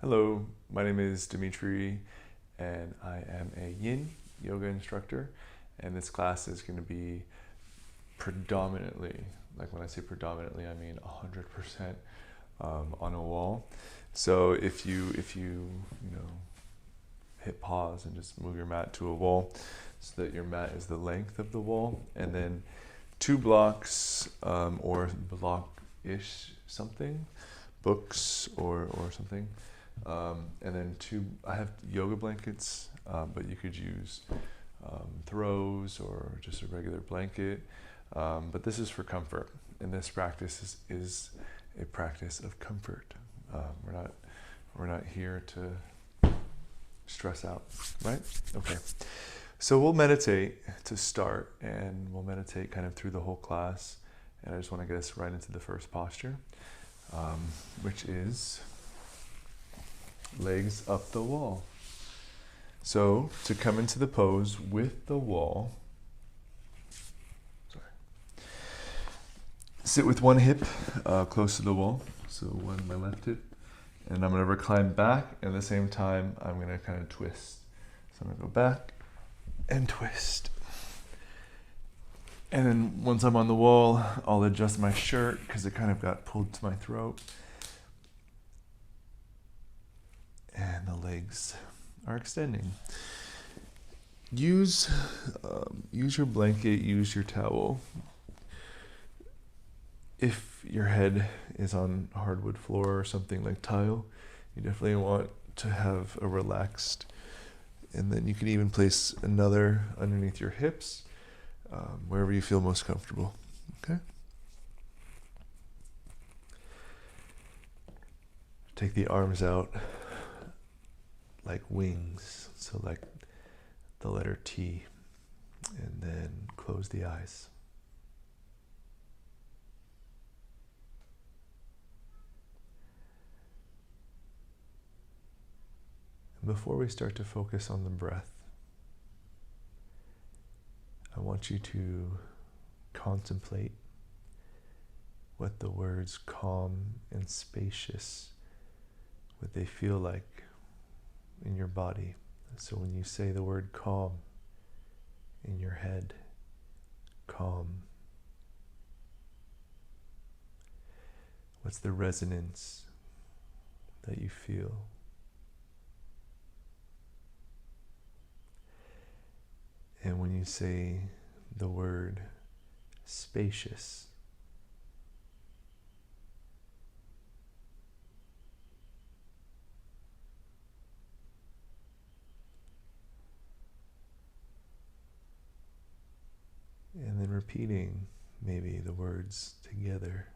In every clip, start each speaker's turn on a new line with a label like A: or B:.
A: Hello, my name is Dimitri and I am a yin yoga instructor, and this class is going to be predominantly, like when I say predominantly I mean 100% on a wall. So if you hit pause and just move your mat to a wall so that your mat is the length of the wall, and then two blocks or block-ish something, books or something. And then I have yoga blankets, but you could use throws or just a regular blanket. But this is for comfort, and this practice is a practice of comfort. We're not here to stress out, right? Okay. So we'll meditate to start, and we'll meditate kind of through the whole class. And I just want to get us right into the first posture, which is legs up the wall. So to come into the pose with the wall, sit with one hip close to the wall, so one my left hip, and I'm going to recline back, and at the same time I'm going to kind of twist. So I'm going to go back and twist. And then once I'm on the wall, I'll adjust my shirt because it kind of got pulled to my throat. And the legs are extending. Use your blanket, use your towel. If your head is on hardwood floor or something like tile, you definitely want to have a relaxed, and then you can even place another underneath your hips, wherever you feel most comfortable. Okay? Take the arms out like wings, so like the letter T, and then close the eyes. And before we start to focus on the breath, I want you to contemplate what the words calm and spacious, what they feel like in your body. So when you say the word calm in your head, calm, what's the resonance that you feel? And when you say the word spacious, and then repeating maybe the words together,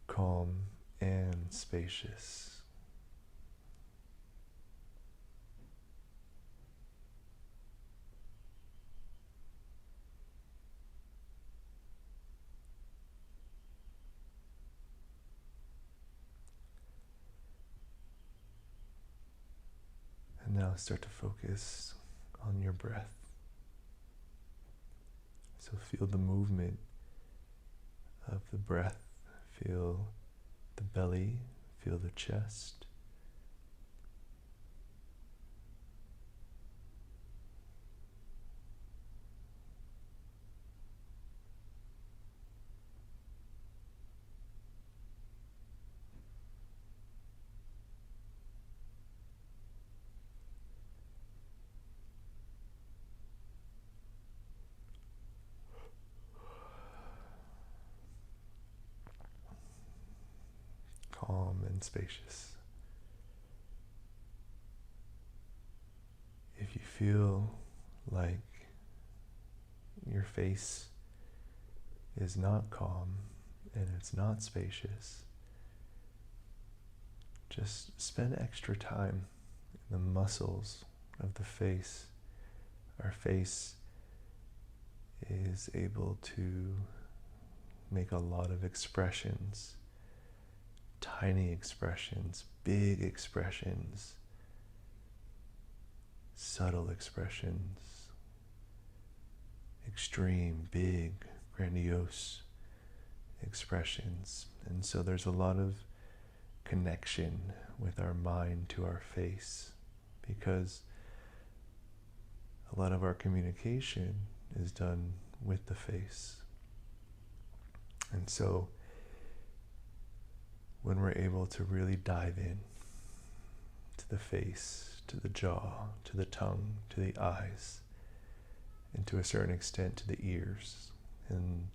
A: calm and spacious. And now start to focus on your breath. So feel the movement of the breath, feel the belly, feel the chest. Calm and spacious. If you feel like your face is not calm and it's not spacious, just spend extra time in the muscles of the face. Our face is able to make a lot of expressions, tiny expressions, big expressions, subtle expressions, extreme, big, grandiose expressions. And so there's a lot of connection with our mind to our face, because a lot of our communication is done with the face. And so when we're able to really dive in to the face, to the jaw, to the tongue, to the eyes, and to a certain extent to the ears, and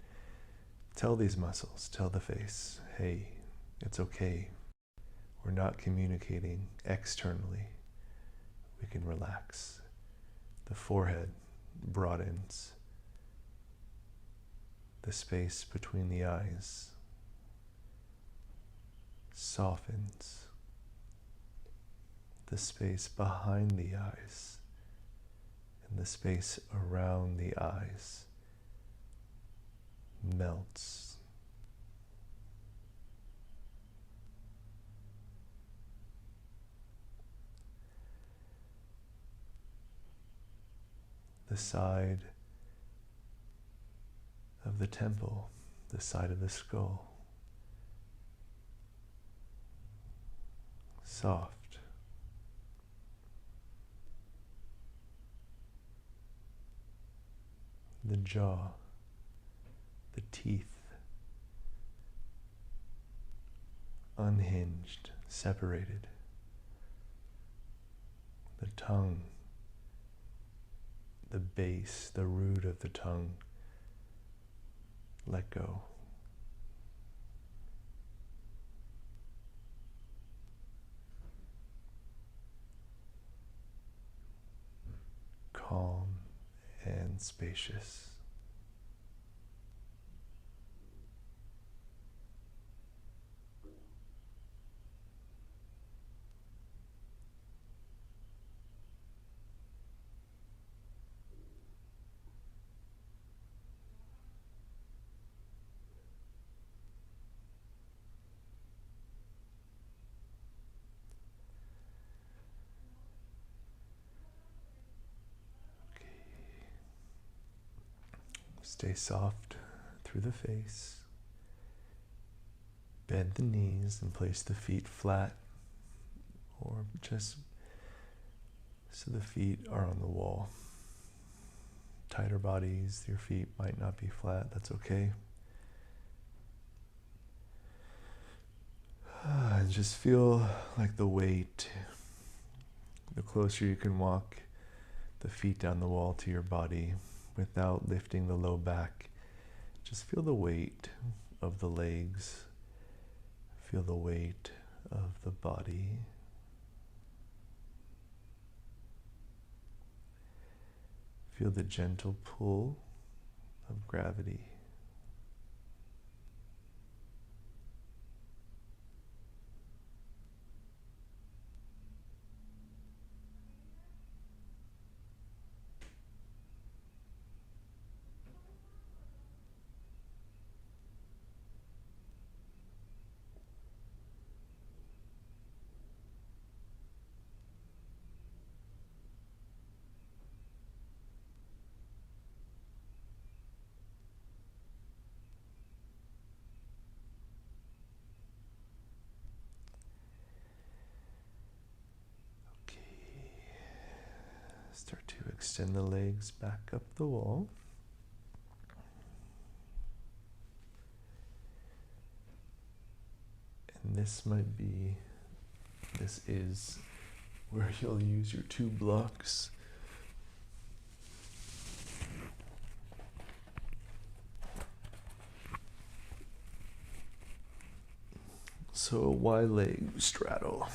A: tell these muscles, tell the face, hey, it's okay. We're not communicating externally. We can relax. The forehead broadens. The space between the eyes softens. The space behind the eyes and the space around the eyes melts. The side of the temple, the side of the skull, soft. The jaw, the teeth, unhinged, separated. The tongue, the base, the root of the tongue, let go. Calm and spacious. Stay soft through the face. Bend the knees and place the feet flat, or just so the feet are on the wall. Tighter bodies, your feet might not be flat, that's okay. And just feel like the weight, the closer you can walk the feet down the wall to your body without lifting the low back. Just feel the weight of the legs. Feel the weight of the body. Feel the gentle pull of gravity. Start to extend the legs back up the wall. And this is where you'll use your 2 blocks. So a wide leg straddle.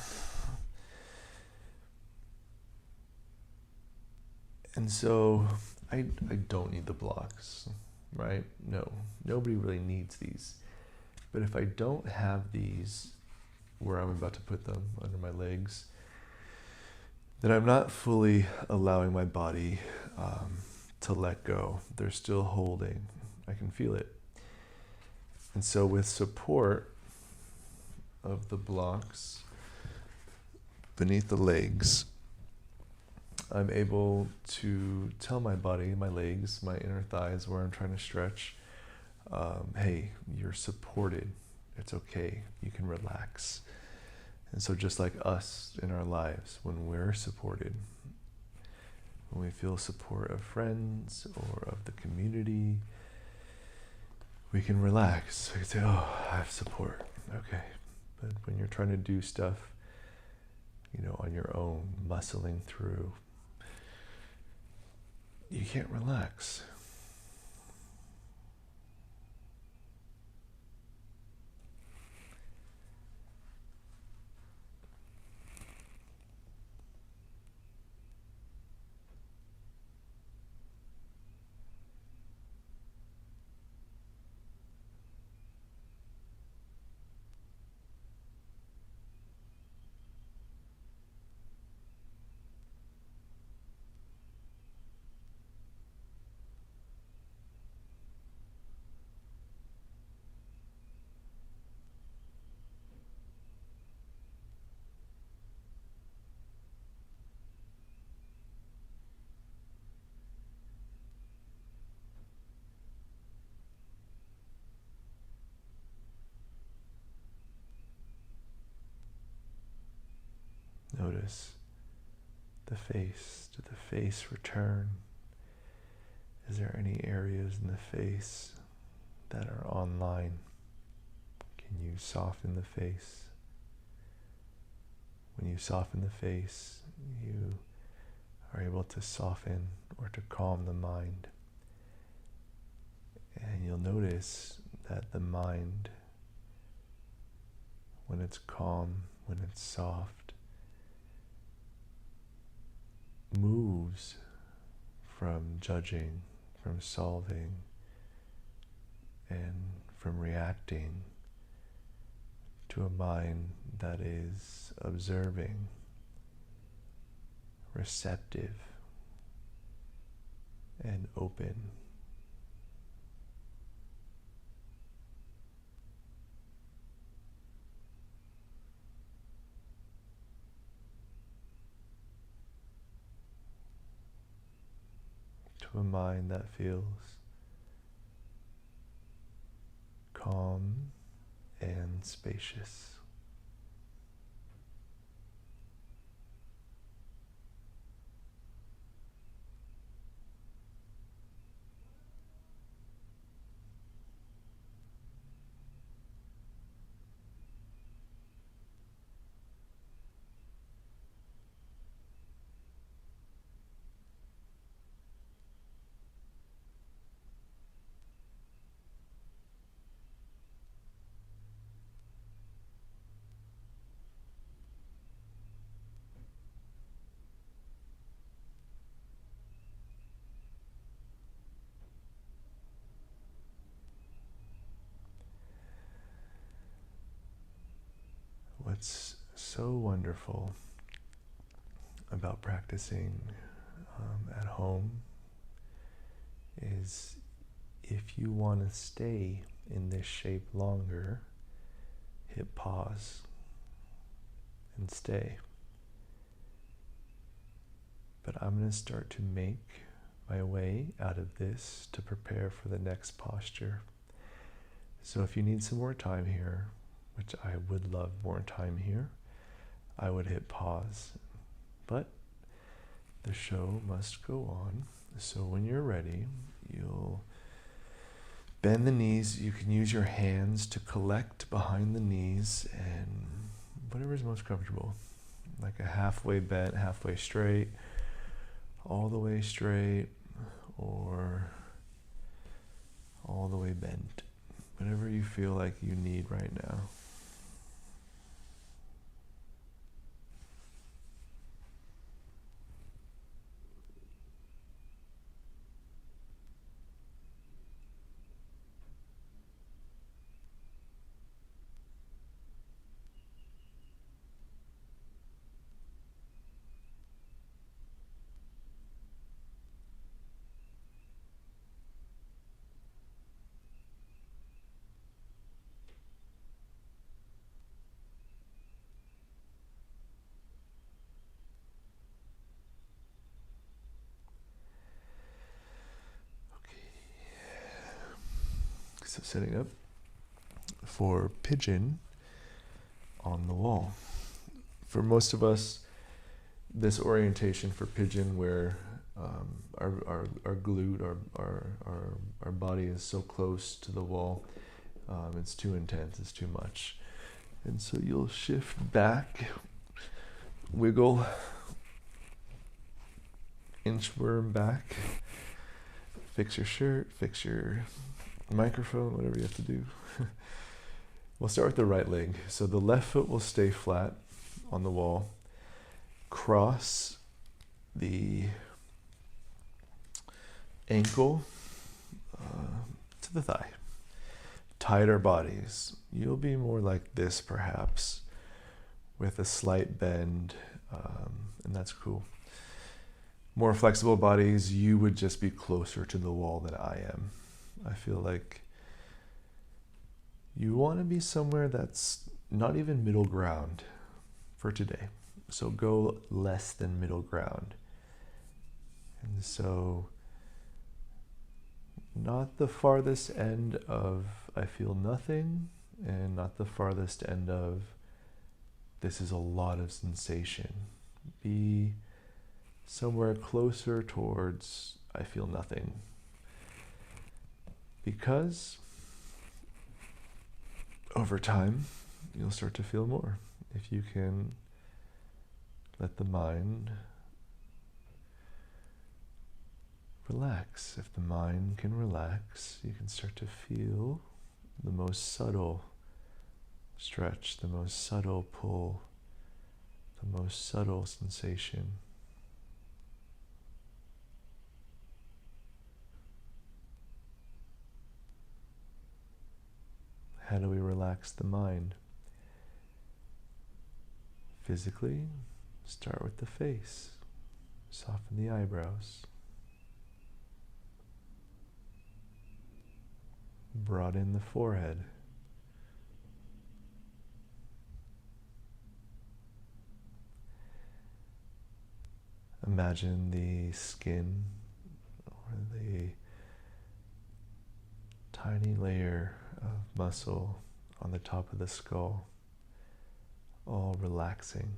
A: And so I don't need the blocks, right? No, nobody really needs these. But if I don't have these where I'm about to put them under my legs, then I'm not fully allowing my body to let go. They're still holding. I can feel it. And so with support of the blocks beneath the legs, I'm able to tell my body, my legs, my inner thighs, where I'm trying to stretch, hey, you're supported. It's okay. You can relax. And so just like us in our lives, when we're supported, when we feel support of friends or of the community, we can relax. We can say, oh, I have support. Okay. But when you're trying to do stuff, on your own, muscling through, you can't relax. Notice the face. Did the face return? Is there any areas in the face that are online? Can you soften the face? When you soften the face, you are able to soften or to calm the mind. And you'll notice that the mind, when it's calm, when it's soft, moves from judging, from solving, and from reacting to a mind that is observing, receptive, and open. To a mind that feels calm and spacious. What's so wonderful about practicing at home is if you want to stay in this shape longer, hit pause and stay. But I'm going to start to make my way out of this to prepare for the next posture. So if you need some more time here, which I would love more time here, I would hit pause. But the show must go on. So when you're ready, you'll bend the knees. You can use your hands to collect behind the knees and whatever is most comfortable. Like a halfway bent, halfway straight, all the way straight, or all the way bent. Whatever you feel like you need right now. So setting up for pigeon on the wall. For most of us, this orientation for pigeon, where our glute, our body is so close to the wall, it's too intense, it's too much. And so you'll shift back, wiggle, inchworm back, fix your shirt, fix your microphone, whatever you have to do. We'll start with the right leg. So the left foot will stay flat on the wall. Cross the ankle to the thigh. Tight our bodies. You'll be more like this perhaps, with a slight bend, and that's cool. More flexible bodies, you would just be closer to the wall than I am. I feel like you want to be somewhere that's not even middle ground for today. So go less than middle ground. And so not the farthest end of I feel nothing, and not the farthest end of this is a lot of sensation. Be somewhere closer towards I feel nothing. Because over time, you'll start to feel more. If you can let the mind relax. If the mind can relax, you can start to feel the most subtle stretch, the most subtle pull, the most subtle sensation. How do we relax the mind? Physically, start with the face. Soften the eyebrows. Broaden the forehead. Imagine the skin or the tiny layer of muscle on the top of the skull, all relaxing.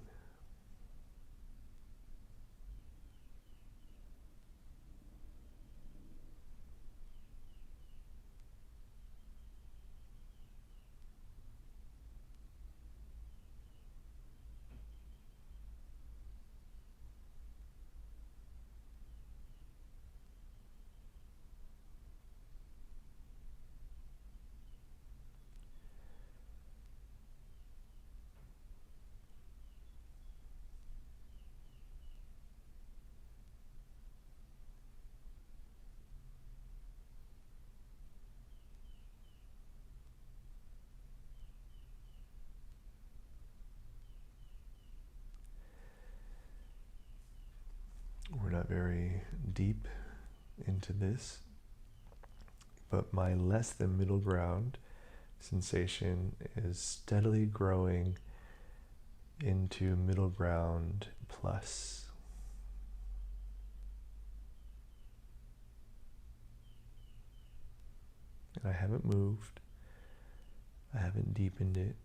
A: We're not very deep into this, but my less than middle ground sensation is steadily growing into middle ground plus. And I haven't moved. I haven't deepened it.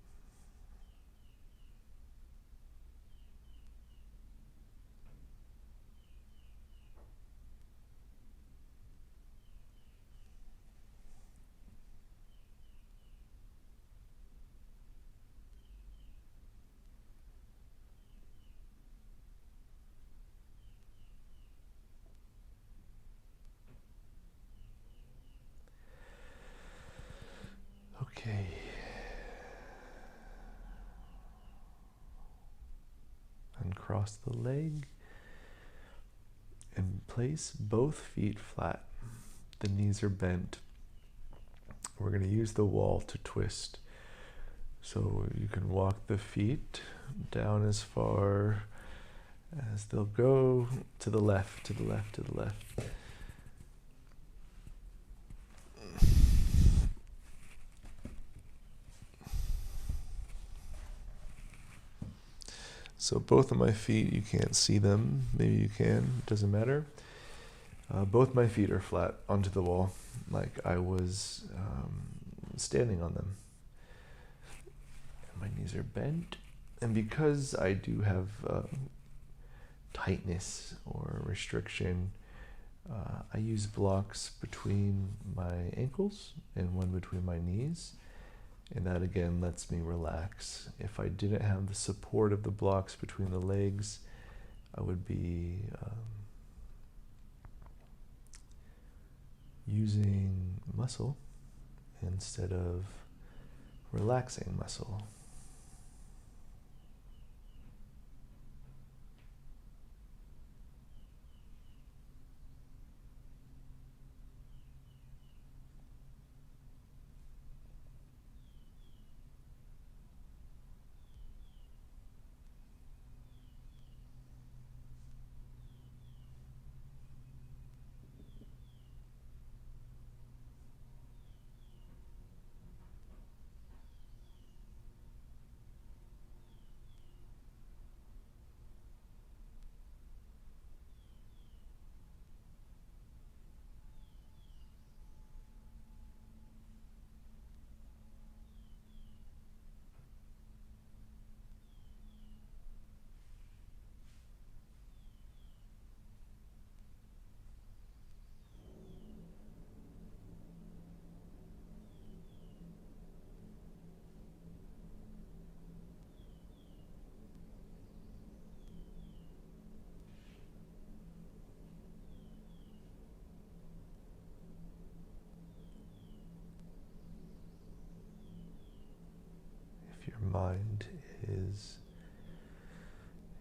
A: Okay. Uncross the leg and place both feet flat. The knees are bent. We're going to use the wall to twist. So you can walk the feet down as far as they'll go, to the left, to the left, to the left. So both of my feet, you can't see them. Maybe you can, it doesn't matter. Both my feet are flat onto the wall, like I was standing on them. And my knees are bent, And because I do have tightness or restriction, I use blocks between my ankles and one between my knees, and that again lets me relax. If I didn't have the support of the blocks between the legs, I would be using muscle instead of relaxing muscle.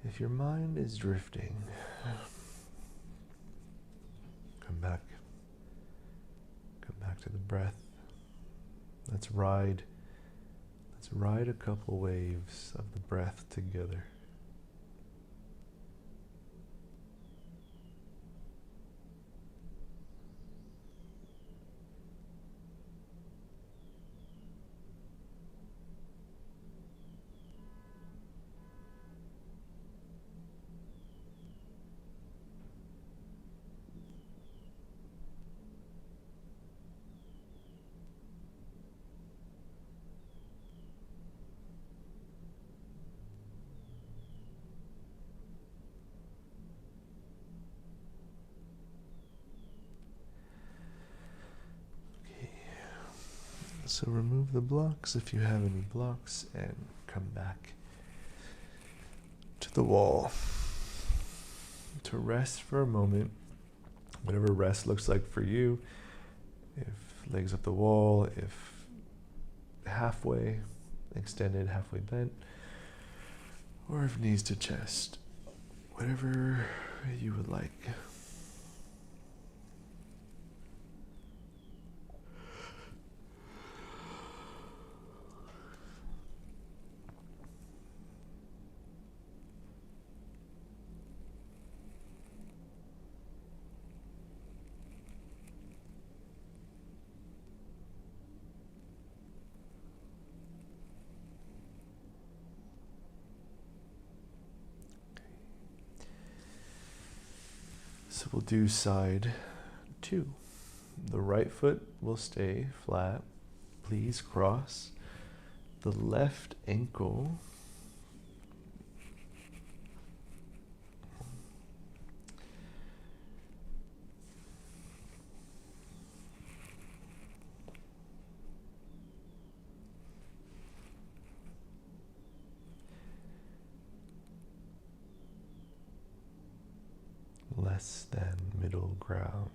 A: If your mind is drifting, come back to the breath. Let's ride a couple waves of the breath together. So remove the blocks if you have any blocks and come back to the wall to rest for a moment, whatever rest looks like for you. If legs up the wall, if halfway extended, halfway bent, or if knees to chest, whatever you would like. So we'll do side 2. The right foot will stay flat. Please cross. The left ankle less than middle ground.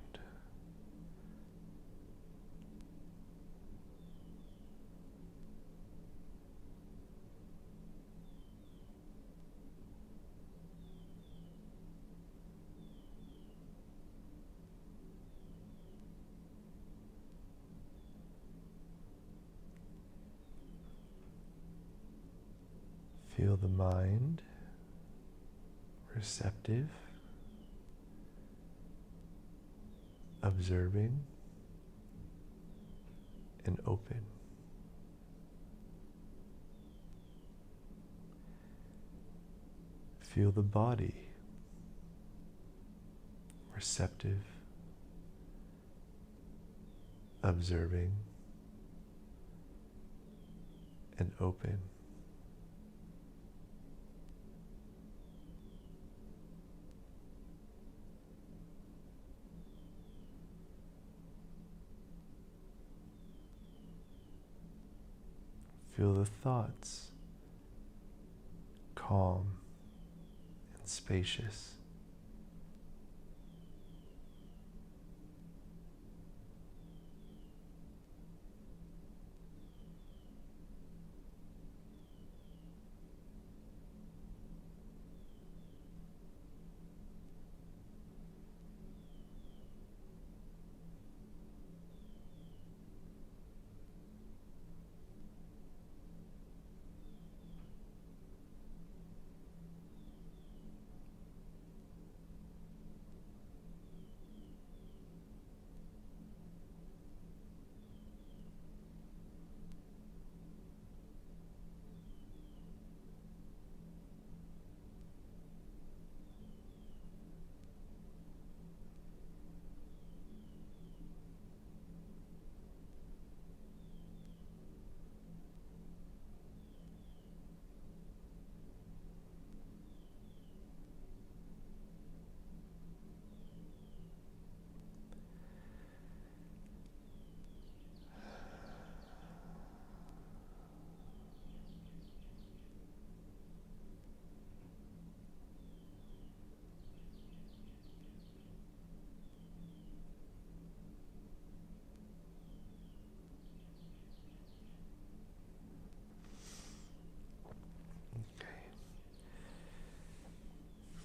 A: Feel the mind receptive, observing, and open. Feel the body receptive, observing, and open. feel the thoughts calm and spacious.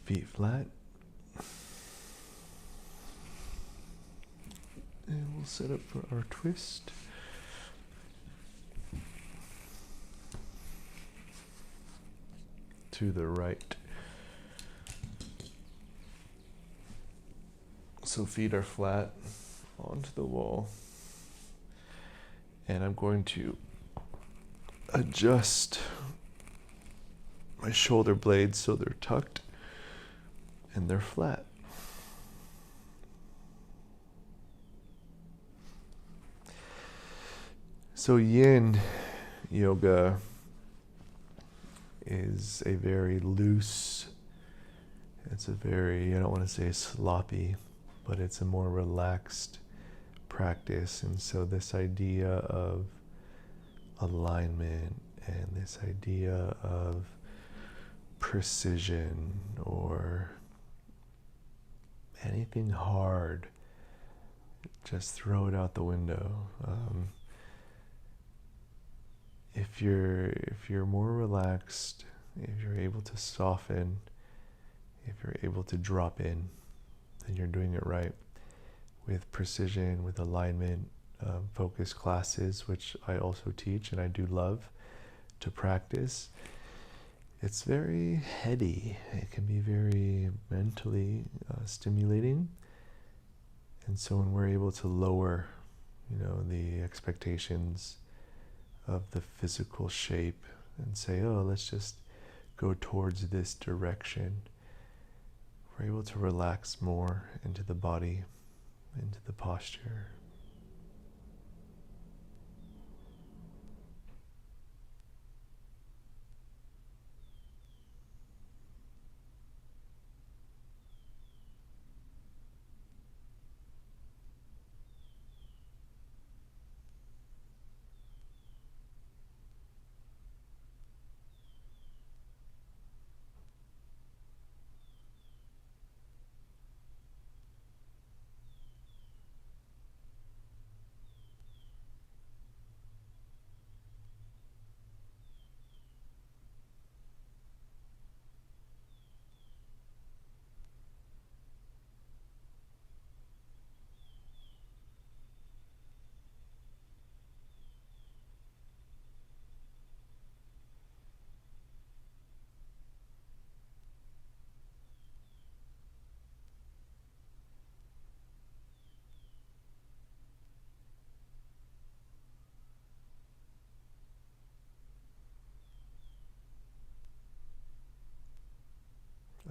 A: Feet flat. And we'll set up for our twist. To the right. So feet are flat onto the wall. And I'm going to adjust my shoulder blades so they're tucked and they're flat. So yin yoga is a very loose, it's a very, I don't want to say sloppy, but it's a more relaxed practice. And so this idea of alignment and this idea of precision or anything hard, just throw it out the window. If you're more relaxed, if you're able to soften, if you're able to drop in, then you're doing it right. With precision, with alignment, focus classes, which I also teach and I do love to practice. It's very heady. It can be very mentally stimulating. And so when we're able to lower, the expectations of the physical shape and say, oh, let's just go towards this direction, we're able to relax more into the body, into the posture.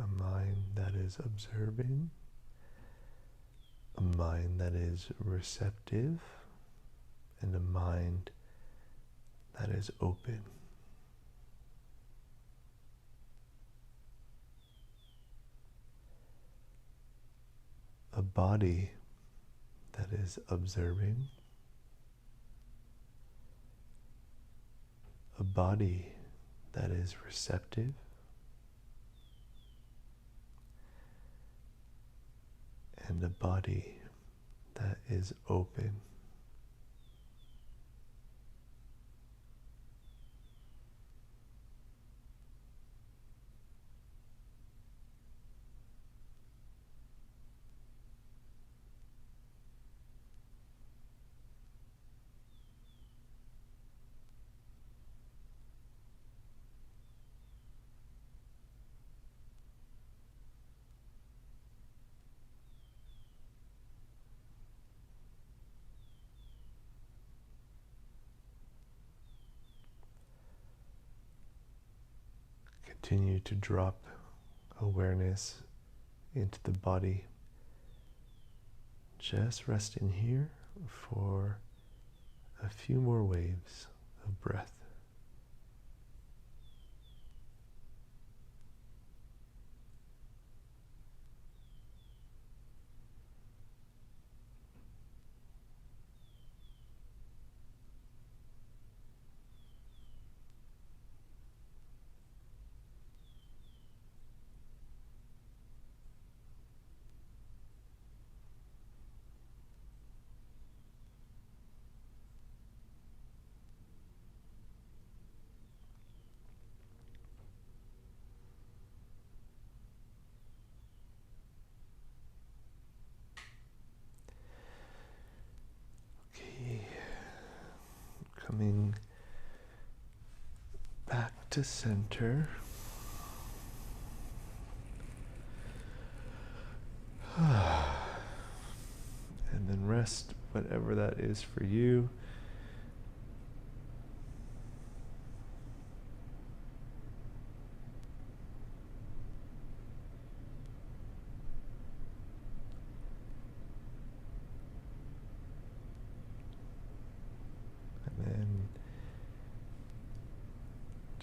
A: A mind that is observing, a mind that is receptive, and a mind that is open. A body that is observing,
B: a body that is receptive and a body that is open. Continue to drop awareness into the body. Just resting here for a few more waves of breath. Okay, coming back to center. And then rest, whatever that is for you. And then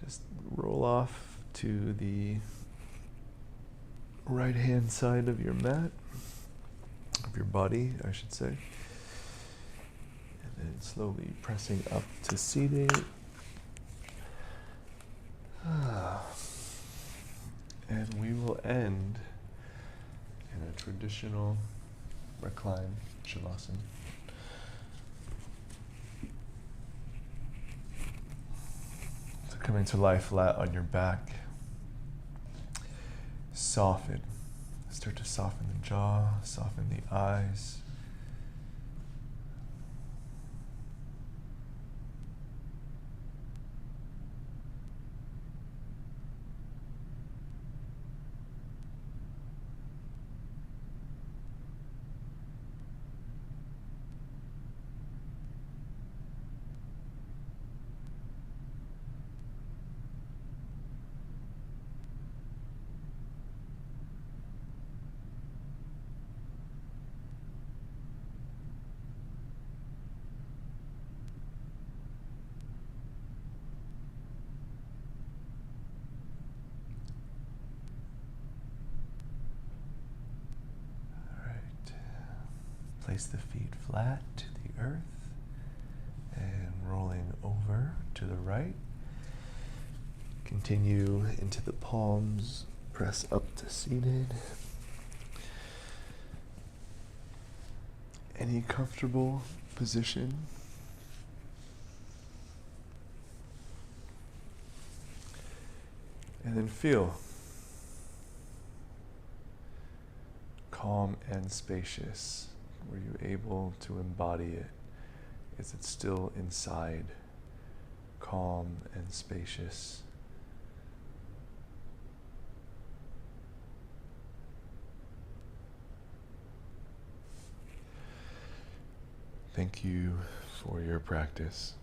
B: just roll off to the right hand side of your mat, of your body, I should say. And then slowly pressing up to seated. And we will end in a traditional recline shavasana. So coming to lie flat on your back. Soften. Start to soften the jaw, soften the eyes. Place the feet flat to the earth and rolling over to the right. Continue into the palms, press up to seated. Any comfortable position. And then feel calm and spacious. Were you able to embody it? Is it still inside? Calm and spacious. Thank you for your practice.